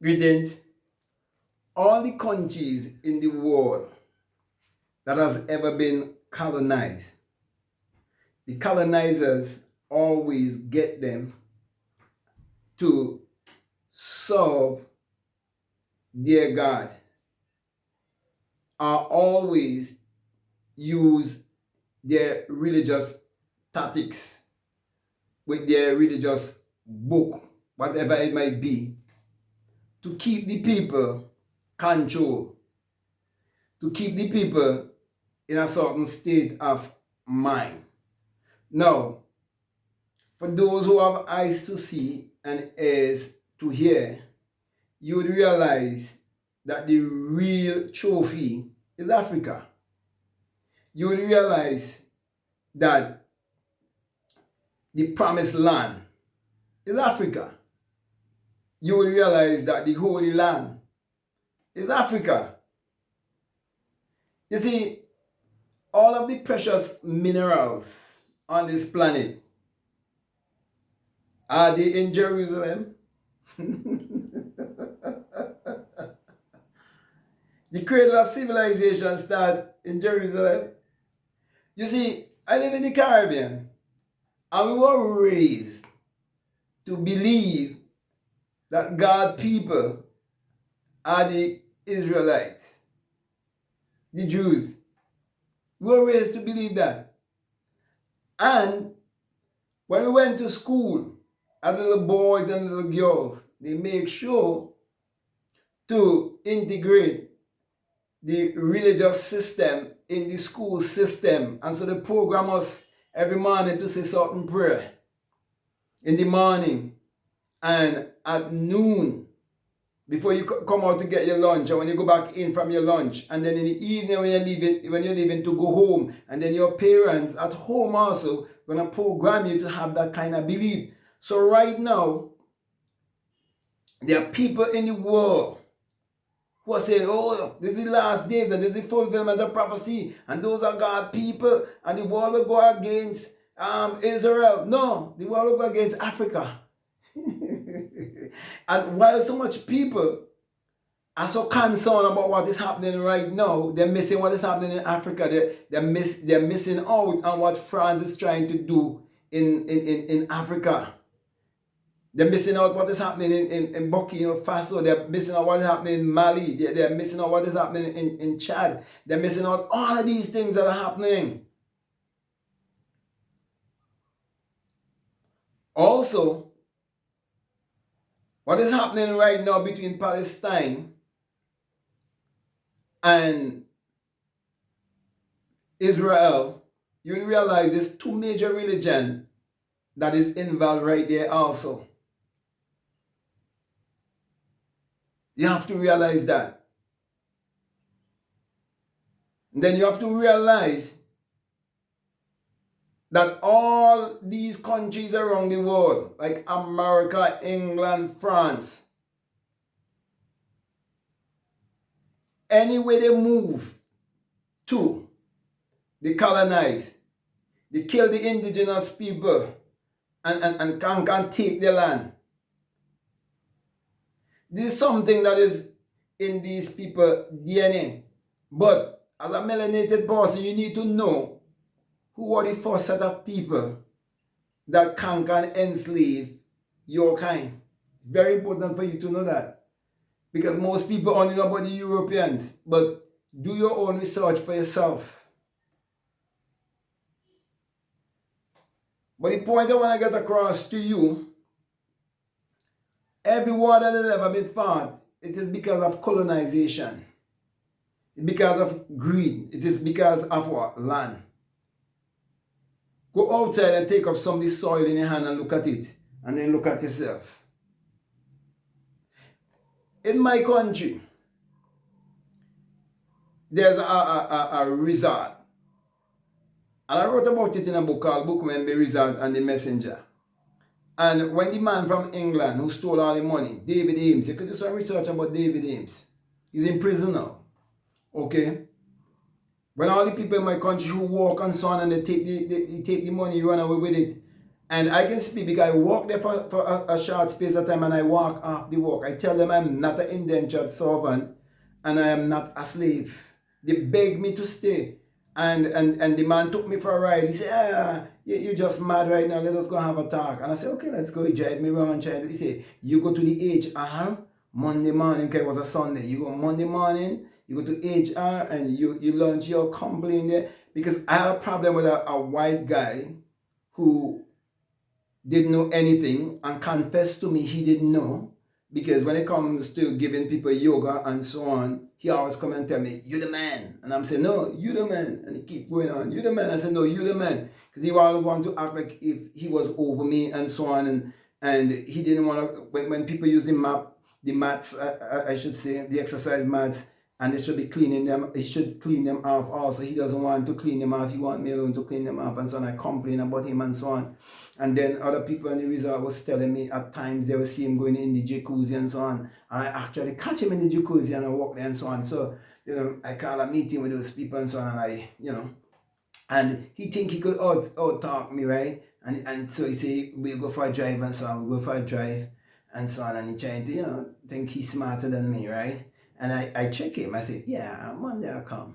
Greetings. All the countries in the world that has ever been colonized, the colonizers always get them to serve their God, are always use their religious tactics with their religious book, whatever it might be, to keep the people control, to keep the people in a certain state of mind. Now, for those who have eyes to see and ears to hear, you would realize that the real trophy is Africa. You would realize that the promised land is Africa. You will realize that the Holy Land is Africa. You see, all of the precious minerals on this planet, are they in Jerusalem? The cradle of civilization starts in Jerusalem. You see, I live in the Caribbean, and we were raised to believe that God's people are the Israelites, the Jews. We were raised to believe that. And when we went to school, as little boys and little girls, they make sure to integrate the religious system in the school system. And so they program us every morning to say certain prayer in the morning and at noon before you come out to get your lunch, or when you go back in from your lunch, and then in the evening when you're leaving to go home, and then your parents at home also gonna program you to have that kind of belief. So right now, there are people in the world who are saying, oh, this is the last days and this is the fulfillment of prophecy, and those are God's people, and the world will go against Israel. No, the world will go against Africa. And while so much people are so concerned about what is happening right now, they're missing what is happening in Africa. They're missing out on what France is trying to do in Africa. They're missing out what is happening in Burkina Faso. They're missing out what is happening in Mali. They're missing out what is happening in Chad. They're missing out all of these things that are happening. Also, what is happening right now between Palestine and Israel, you realize there's two major religions that is involved right there also. You have to realize that. And then you have to realize that all these countries around the world, like America, England, France, anywhere they move to, they colonize, they kill the indigenous people and can take their land. This is something that is in these people's DNA. But as a melanated person, you need to know who are the first set of people that can enslave your kind. Very important for you to know that. Because most people only know about the Europeans. But do your own research for yourself. But the point I want to get across to you, every war that has ever been fought, it is because of colonization. It's because of greed. It is because of what? Land. Go outside and take up some of the soil in your hand and look at it. And then look at yourself. In my country, there's a resort. And I wrote about it in a book called Bookman, the Resort and the Messenger. And when the man from England who stole all the money, David Ames, you could do some research about David Ames. He's in prison now. Okay? When all the people in my country who walk and so on and they take the money, run away with it, And I can speak because I walk there for a short space of time and I walk off the walk. I tell them I'm not an indentured servant and I am not a slave. They beg me to stay. And the man took me for a ride. He said, you're just mad right now. Let us go have a talk. And I said, okay, let's go. He drive me around. He said, you go to the HR Monday morning, because it was a Sunday. You go Monday morning, you go to HR and you launch your complaint there. Because I had a problem with a white guy who didn't know anything and confessed to me he didn't know, because when it comes to giving people yoga and so on, he always come and tell me, you the man. And I'm saying, no, you the man. And he keep going on, you the man. I said, no, you the man. Because he always want to act like if he was over me and so on. And he didn't want to, when people use the mats, I should say, the exercise mats, and they should be cleaning them, he should clean them off also. He doesn't want to clean them off. He want me alone to clean them off and so on. I complain about him and so on. And then other people in the resort was telling me at times they will see him going in the jacuzzi and so on. And I actually catch him in the jacuzzi and I walk there and so on. So, I call a meeting with those people and so on, and and he think he could out talk me, right? And so he say, we'll go for a drive and so on. We'll go for a drive and so on. And he trying to, think he's smarter than me, right? And I check him. I say, yeah, Monday I'll come.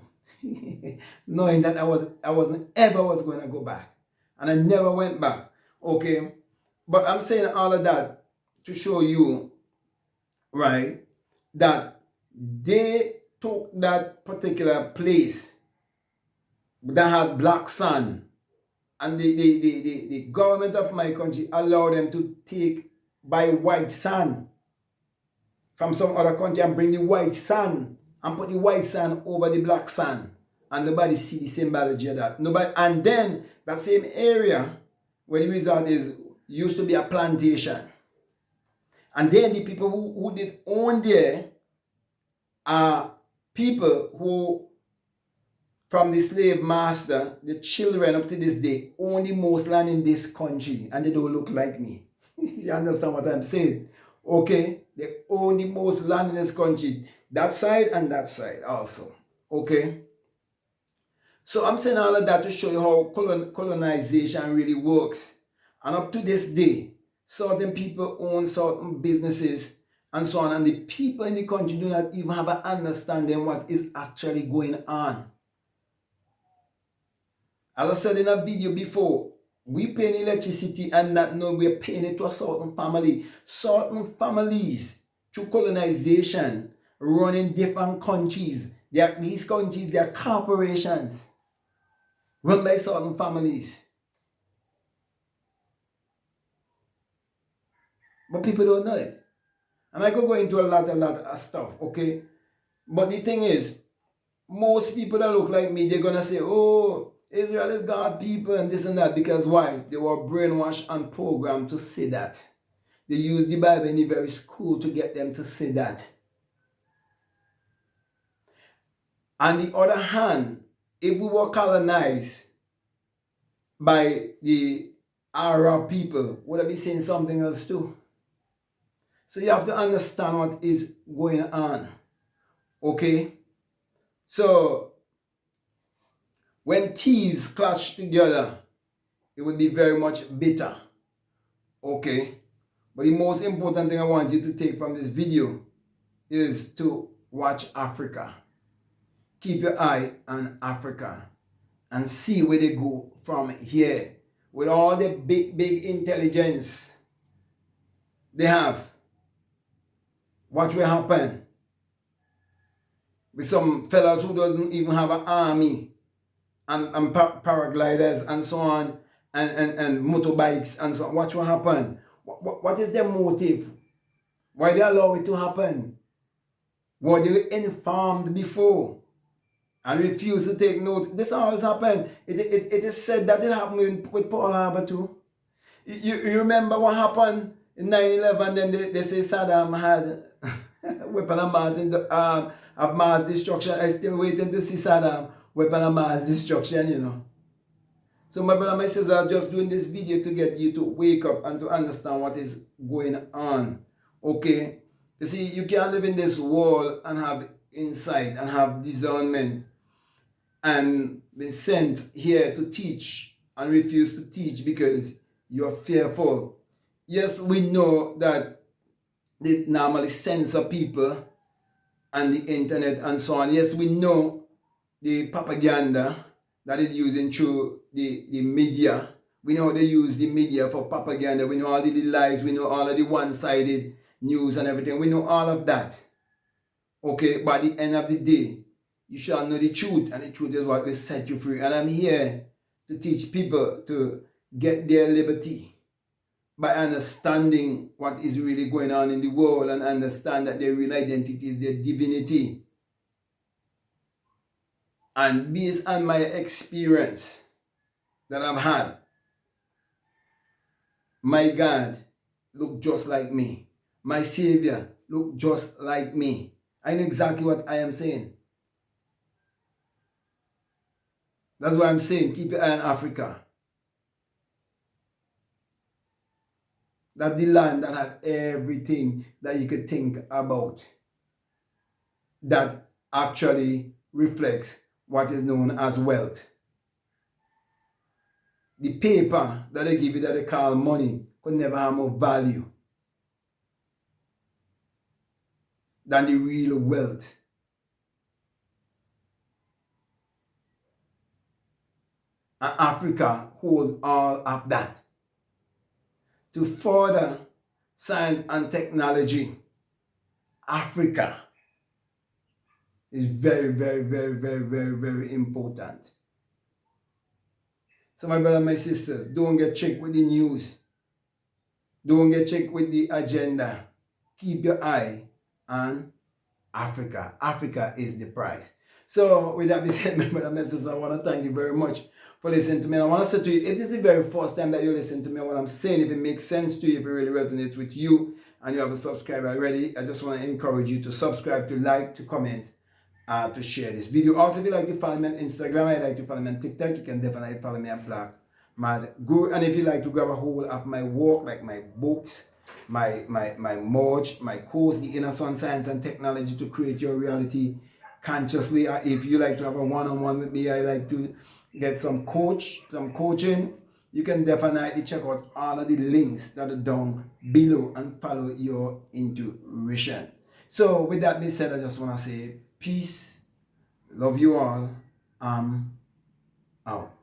Knowing that I wasn't ever going to go back. And I never went back. Okay? But I'm saying all of that to show you, right, that they took that particular place that had black sand, and the government of my country allowed them to buy white sand from some other country and bring the white sand and put the white sand over the black sand, and nobody see the symbology of that. Nobody. And then that same area where the resort is used to be a plantation. And then the people who did own there are people who, from the slave master, the children up to this day, own the most land in this country, and they don't look like me. You understand what I'm saying? Okay? They own the most land in this country. That side and that side also. Okay? So I'm saying all of that to show you how colonization really works. And up to this day, certain people own certain businesses and so on. And the people in the country do not even have an understanding what is actually going on. As I said in a video before, we pay electricity and not know we're paying it to a certain family. Certain families, through colonization, run in different countries. These countries, they are corporations run by certain families. But people don't know it. And I could go into a lot of stuff, okay? But the thing is, most people that look like me, they're going to say, oh, Israel is God people and this and that. Because why? They were brainwashed and programmed to say that. They used the Bible in the very school to get them to say that. On the other hand, if we were colonized by the Arab people, would I be saying something else too? So you have to understand what is going on. Okay? So, when thieves clash together, it would be very much bitter. Okay? But the most important thing I want you to take from this video is to watch Africa. Keep your eye on Africa and see where they go from here. With all the big intelligence they have, what will happen with some fellas who doesn't even have an army and paragliders and so on and motorbikes and so on? What will happen? What is their motive? Why they allow it to happen? Were they informed before and refused to take note? This always happened. It is said that it happened with Pearl Harbor too. You remember what happened in 9/11? Then they say Saddam had weapon of mass destruction. I still waiting to see Saddam weapon of mass destruction, So my brother, my sister, I'm just doing this video to get you to wake up and to understand what is going on. Okay? You see, you can't live in this world and have insight and have discernment and be sent here to teach and refuse to teach because you're fearful. Yes, we know that they normally censor people and the internet and so on. Yes, we know the propaganda that is using through the media. We know they use the media for propaganda. We know all the lies. We know all of the one-sided news and everything. We know all of that. Okay, by the end of the day, you shall know the truth, and the truth is what will set you free. And I'm here to teach people to get their liberty by understanding what is really going on in the world and understand that their real identity is their divinity. And based on my experience that I've had, my God looked just like me. My Savior looked just like me. I know exactly what I am saying. That's why I'm saying keep your eye on Africa. That's the land that have everything that you could think about. That actually reflects what is known as wealth. The paper that they give you that they call money could never have more value than the real wealth. And Africa holds all of that. To further science and technology, Africa is very, very, very, very, very, very important. So my brothers and my sisters, don't get tricked with the news. Don't get tricked with the agenda. Keep your eye on Africa. Africa is the prize. So with that being said, my brothers and my sisters, I want to thank you very much for listening to me. And I want to say to you, if this is the very first time that you listen to me, what I'm saying, if it makes sense to you, if it really resonates with you, and you have a subscriber already, I just want to encourage you to subscribe, to like, to comment, to share this video. Also, if you like to follow me on Instagram, I like to follow me on TikTok, you can definitely follow me at BlackMadGuru. And if you like to grab a hold of my work, like my books, my merch, my course, The Inner Sun Science and Technology to Create Your Reality Consciously. If you like to have a one-on-one with me, I like to get some coaching, you can definitely check out all of the links that are down below and follow your intuition. So with that being said, I just want to say peace, love you all, out.